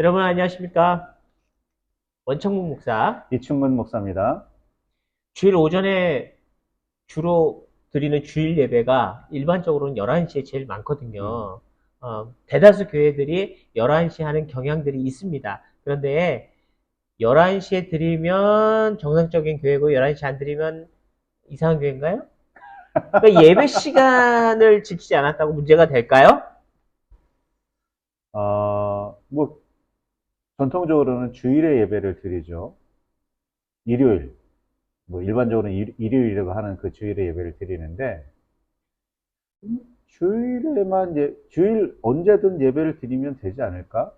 여러분 안녕하십니까? 원창문 목사. 이충근 목사입니다. 주일 오전에 주로 드리는 주일 예배가 일반적으로는 11시에 제일 음, 많거든요. 대다수 교회들이 11시에 하는 경향들이 있습니다. 그런데 11시에 드리면 정상적인 교회고 11시 안 드리면 이상한 교회인가요? 그러니까 예배 시간을 지키지 않았다고 문제가 될까요? 뭐, 전통적으로는 주일에 예배를 드리죠. 일요일, 뭐, 일반적으로는 일요일이라고 하는 그 주일에 예배를 드리는데, 주일 언제든 예배를 드리면 되지 않을까?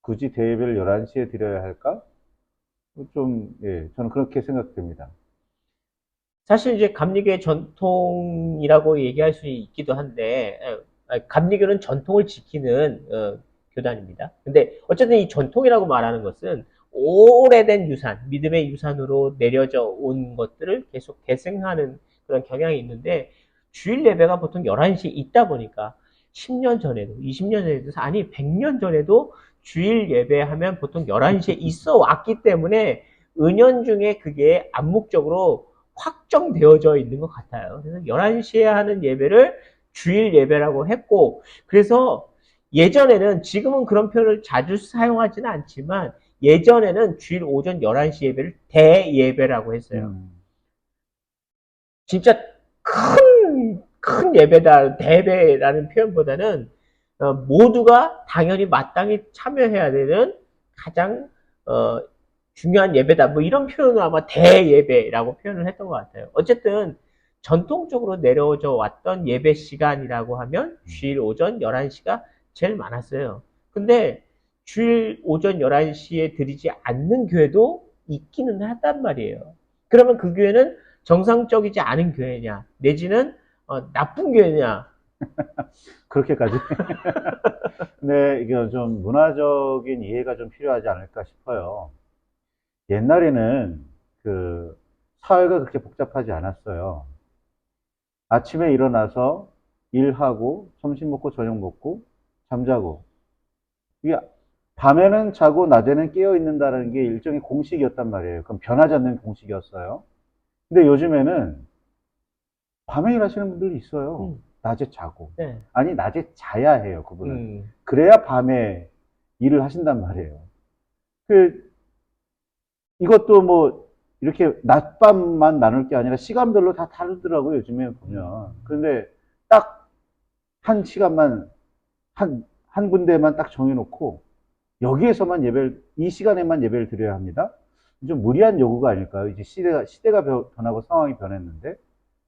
굳이 대예배를 11시에 드려야 할까? 예, 저는 그렇게 생각됩니다. 사실 이제 감리교의 전통이라고 얘기할 수 있기도 한데, 감리교는 전통을 지키는 교단입니다. 근데 어쨌든 이 전통이라고 말하는 것은 오래된 유산, 믿음의 유산으로 내려져 온 것들을 계속 계승하는 그런 경향이 있는데, 주일 예배가 보통 11시에 있다 보니까 10년 전에도, 20년 전에도, 아니 100년 전에도 주일 예배하면 보통 11시에 있어 왔기 때문에 은연중에 그게 암묵적으로 확정되어져 있는 것 같아요. 그래서 11시에 하는 예배를 주일 예배라고 했고, 그래서 예전에는, 지금은 그런 표현을 자주 사용하지는 않지만, 예전에는 주일 오전 11시 예배를 대예배라고 했어요. 음, 진짜 큰 예배다, 대배라는 표현보다는 모두가 당연히 마땅히 참여해야 되는 가장 어, 중요한 예배다. 뭐 이런 표현을 아마 대예배라고 표현을 했던 것 같아요. 어쨌든 전통적으로 내려져 왔던 예배 시간이라고 하면 음. 주일 오전 11시가 제일 많았어요. 근데 주일 오전 11시에 드리지 않는 교회도 있기는 하단 말이에요. 그러면 그 교회는 정상적이지 않은 교회냐, 내지는 나쁜 교회냐. 그렇게까지. 근데 이게 좀 문화적인 이해가 좀 필요하지 않을까 싶어요. 옛날에는 그 사회가 그렇게 복잡하지 않았어요. 아침에 일어나서 일하고 점심 먹고 저녁 먹고 잠자고 이게 밤에는 자고 낮에는 깨어 있는다는 게 일종의 공식이었단 말이에요. 그럼 변하지 않는 공식이었어요. 근데 요즘에는 밤에 일하시는 분들이 있어요. 음, 낮에 자고. 네. 아니, 낮에 자야 해요, 그분은. 음, 그래야 밤에 일을 하신단 말이에요. 그, 이것도 뭐, 이렇게 낮밤만 나눌 게 아니라 시간별로 다 다르더라고요, 요즘에 보면. 그런데 딱 한 시간만, 한 군데만 딱 정해놓고, 여기에서만 이 시간에만 예배를 드려야 합니다. 좀 무리한 요구가 아닐까요? 이제 시대가 변하고 상황이 변했는데,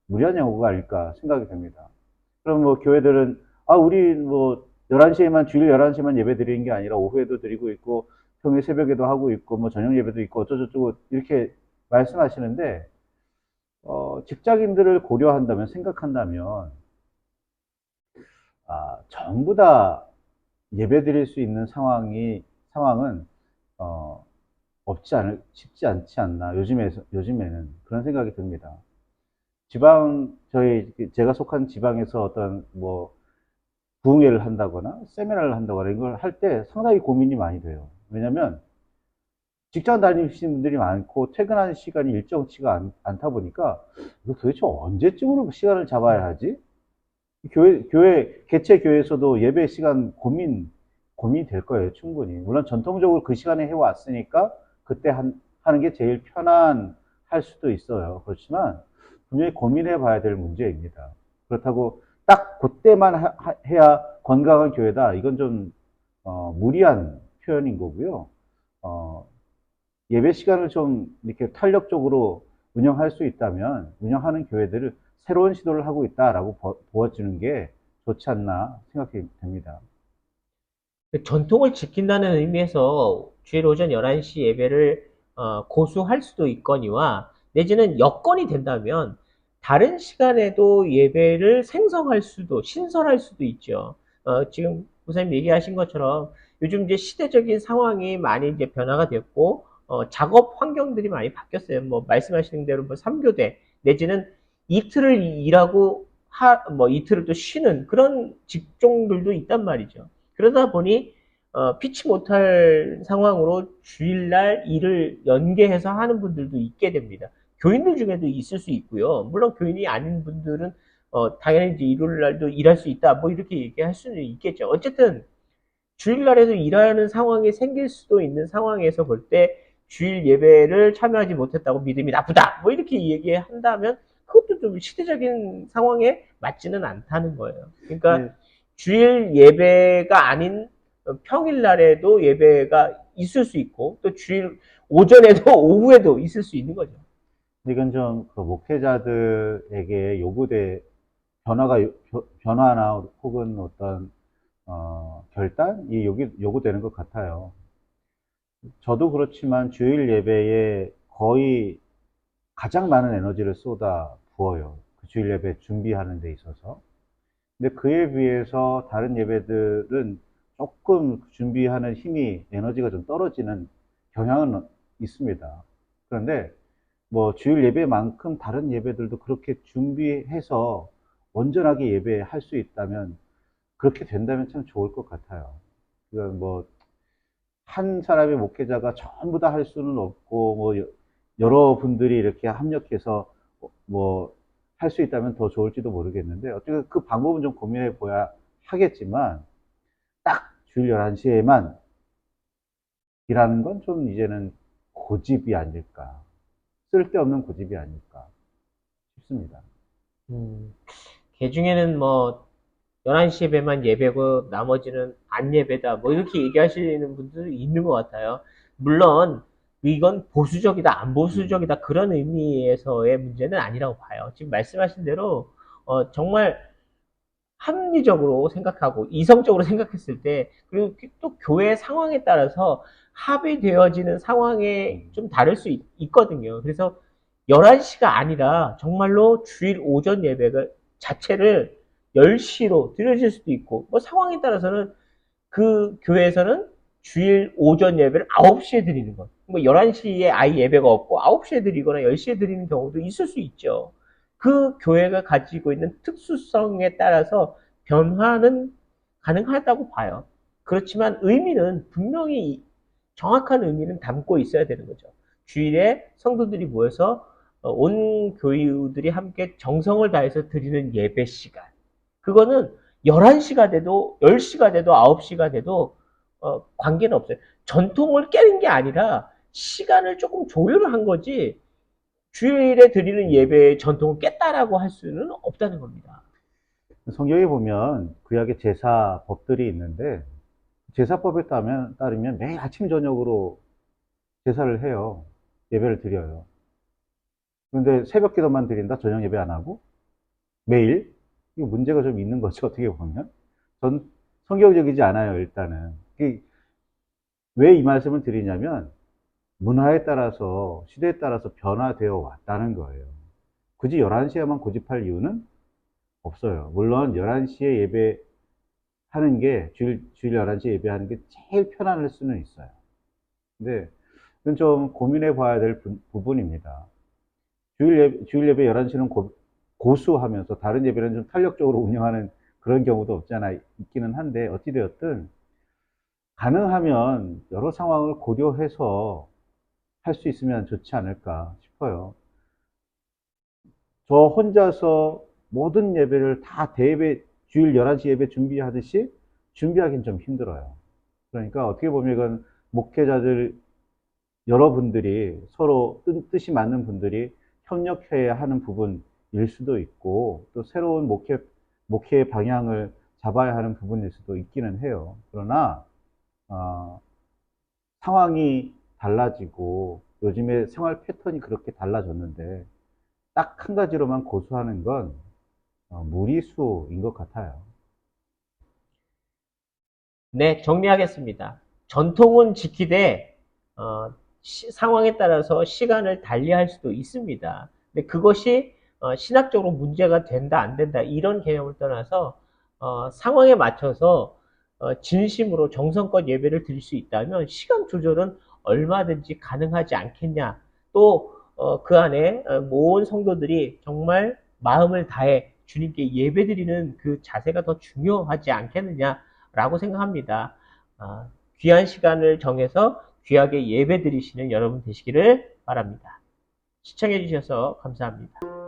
무리한 요구가 아닐까 생각이 됩니다. 그럼 뭐 교회들은, 우리 뭐 11시에만, 주일 11시만 예배 드리는 게 아니라 오후에도 드리고 있고, 평일 새벽에도 하고 있고, 뭐 저녁 예배도 있고, 어쩌고저쩌고 이렇게 말씀하시는데, 직장인들을 고려한다면, 생각한다면, 전부 다 예배 드릴 수 있는 상황은, 어, 쉽지 않지 않나, 요즘에는. 그런 생각이 듭니다. 제가 속한 지방에서 어떤, 뭐, 부흥회를 한다거나, 세미나를 한다거나, 이런 걸 할 때 상당히 고민이 많이 돼요. 왜냐면, 직장 다니시는 분들이 많고, 퇴근하는 시간이 일정치가 않다 보니까, 이거 도대체 언제쯤으로 시간을 잡아야 하지? 개최 교회에서도 예배 시간 고민이 될 거예요, 충분히. 물론 전통적으로 그 시간에 해왔으니까 그때 하는 게 제일 편안할 수도 있어요. 그렇지만 분명히 고민해 봐야 될 문제입니다. 그렇다고 딱 그때만 해야 건강한 교회다. 이건 좀, 무리한 표현인 거고요. 어, 예배 시간을 좀 이렇게 탄력적으로 운영할 수 있다면 운영하는 교회들을 새로운 시도를 하고 있다라고 보아주는 게 좋지 않나 생각이 됩니다. 전통을 지킨다는 의미에서 주일 오전 11시 예배를 고수할 수도 있거니와, 내지는 여건이 된다면 다른 시간에도 예배를 신설할 수도 있죠. 지금 부사님 얘기하신 것처럼 요즘 이제 시대적인 상황이 많이 이제 변화가 됐고, 작업 환경들이 많이 바뀌었어요. 뭐 말씀하시는 대로 뭐 3교대 내지는 이틀을 일하고 뭐 이틀을 또 쉬는 그런 직종들도 있단 말이죠. 그러다 보니 피치 못할 상황으로 주일날 일을 연계해서 하는 분들도 있게 됩니다. 교인들 중에도 있을 수 있고요. 물론 교인이 아닌 분들은 당연히 이제 일요일날도 일할 수 있다. 뭐 이렇게 얘기할 수는 있겠죠. 어쨌든 주일날에도 일하는 상황이 생길 수도 있는 상황에서 볼 때 주일 예배를 참여하지 못했다고 믿음이 나쁘다. 뭐 이렇게 얘기한다면 그것도 좀 시대적인 상황에 맞지는 않다는 거예요. 그러니까 근데, 주일 예배가 아닌 평일날에도 예배가 있을 수 있고 또 주일 오전에도 오후에도 있을 수 있는 거죠. 이건 좀 그 목회자들에게 변화나 혹은 어떤, 결단이 요구되는 것 같아요. 저도 그렇지만 주일 예배에 거의 가장 많은 에너지를 쏟아 부어요. 그 주일 예배 준비하는 데 있어서. 근데 그에 비해서 다른 예배들은 조금 준비하는 힘이, 에너지가 좀 떨어지는 경향은 있습니다. 그런데 뭐 주일 예배만큼 다른 예배들도 그렇게 준비해서 온전하게 예배할 수 있다면, 그렇게 된다면 참 좋을 것 같아요. 그러니까 뭐 한 사람의 목회자가 전부 다 할 수는 없고, 뭐 여러 분들이 이렇게 합력해서 뭐 할 수 있다면 더 좋을지도 모르겠는데, 어쨌든 그 방법은 좀 고민해 보야 하겠지만, 딱 주일 11시에만 일하는 건 좀 이제는 고집이 아닐까, 쓸데없는 고집이 아닐까 싶습니다. 음, 개 중에는 뭐 11시 예배만 예배고 나머지는 안 예배다. 뭐 이렇게 얘기하시는 분들이 있는 것 같아요. 물론 이건 보수적이다, 안 음, 보수적이다 그런 의미에서의 문제는 아니라고 봐요. 지금 말씀하신 대로 정말 합리적으로 생각하고 이성적으로 생각했을 때 그리고 또 교회 상황에 따라서 합의되어지는 상황에 음. 좀 다를 수 있거든요. 그래서 11시가 아니라 정말로 주일 오전 예배 자체를 10시로 드려질 수도 있고 뭐 상황에 따라서는 그 교회에서는 주일 오전 예배를 9시에 드리는 것. 뭐 11시에 아예 예배가 없고 9시에 드리거나 10시에 드리는 경우도 있을 수 있죠. 그 교회가 가지고 있는 특수성에 따라서 변화는 가능하다고 봐요. 그렇지만 의미는 분명히 정확한 의미는 담고 있어야 되는 거죠. 주일에 성도들이 모여서 온 교우들이 함께 정성을 다해서 드리는 예배 시간. 그거는 11시가 돼도 10시가 돼도 9시가 돼도 관계는 없어요. 전통을 깨는 게 아니라 시간을 조금 조율을 한 거지 주일에 드리는 음. 예배의 전통을 깼다라고 할 수는 없다는 겁니다. 성경에 보면 구약의 제사법들이 있는데, 제사법에 따르면 매일 아침 저녁으로 제사를 해요. 예배를 드려요. 그런데 새벽 기도만 드린다? 저녁 예배 안 하고? 매일? 이거 문제가 좀 있는 거죠, 어떻게 보면. 전 성경적이지 않아요, 일단은. 왜 이 말씀을 드리냐면, 문화에 따라서, 시대에 따라서 변화되어 왔다는 거예요. 굳이 11시에만 고집할 이유는 없어요. 물론 11시에 예배하는 게, 주일 11시에 예배하는 게 제일 편안할 수는 있어요. 근데 이건 좀 고민해 봐야 될 부분입니다. 주일 예배 11시는 고수하면서 다른 예배는 좀 탄력적으로 운영하는 그런 경우도 없지 않아 있기는 한데, 어찌되었든 가능하면 여러 상황을 고려해서 할 수 있으면 좋지 않을까 싶어요. 저 혼자서 모든 예배를 다 대예배, 주일 11시 예배 준비하듯이 준비하기는 좀 힘들어요. 그러니까 어떻게 보면 이건 목회자들 여러분들이 서로 뜻이 맞는 분들이 협력해야 하는 부분일 수도 있고, 또 새로운 목회의 방향을 잡아야 하는 부분일 수도 있기는 해요. 그러나 어, 상황이 달라지고 요즘에 생활 패턴이 그렇게 달라졌는데, 딱 한 가지로만 고수하는 건 무리수인 것 같아요. 네, 정리하겠습니다. 전통은 지키되 상황에 따라서 시간을 달리할 수도 있습니다. 근데 그것이 신학적으로 문제가 된다, 안 된다 이런 개념을 떠나서 상황에 맞춰서 진심으로 정성껏 예배를 드릴 수 있다면 시간 조절은 얼마든지 가능하지 않겠냐. 또 그 안에 모은 성도들이 정말 마음을 다해 주님께 예배드리는 그 자세가 더 중요하지 않겠느냐라고 생각합니다. 귀한 시간을 정해서 귀하게 예배 드리시는 여러분 되시기를 바랍니다. 시청해 주셔서 감사합니다.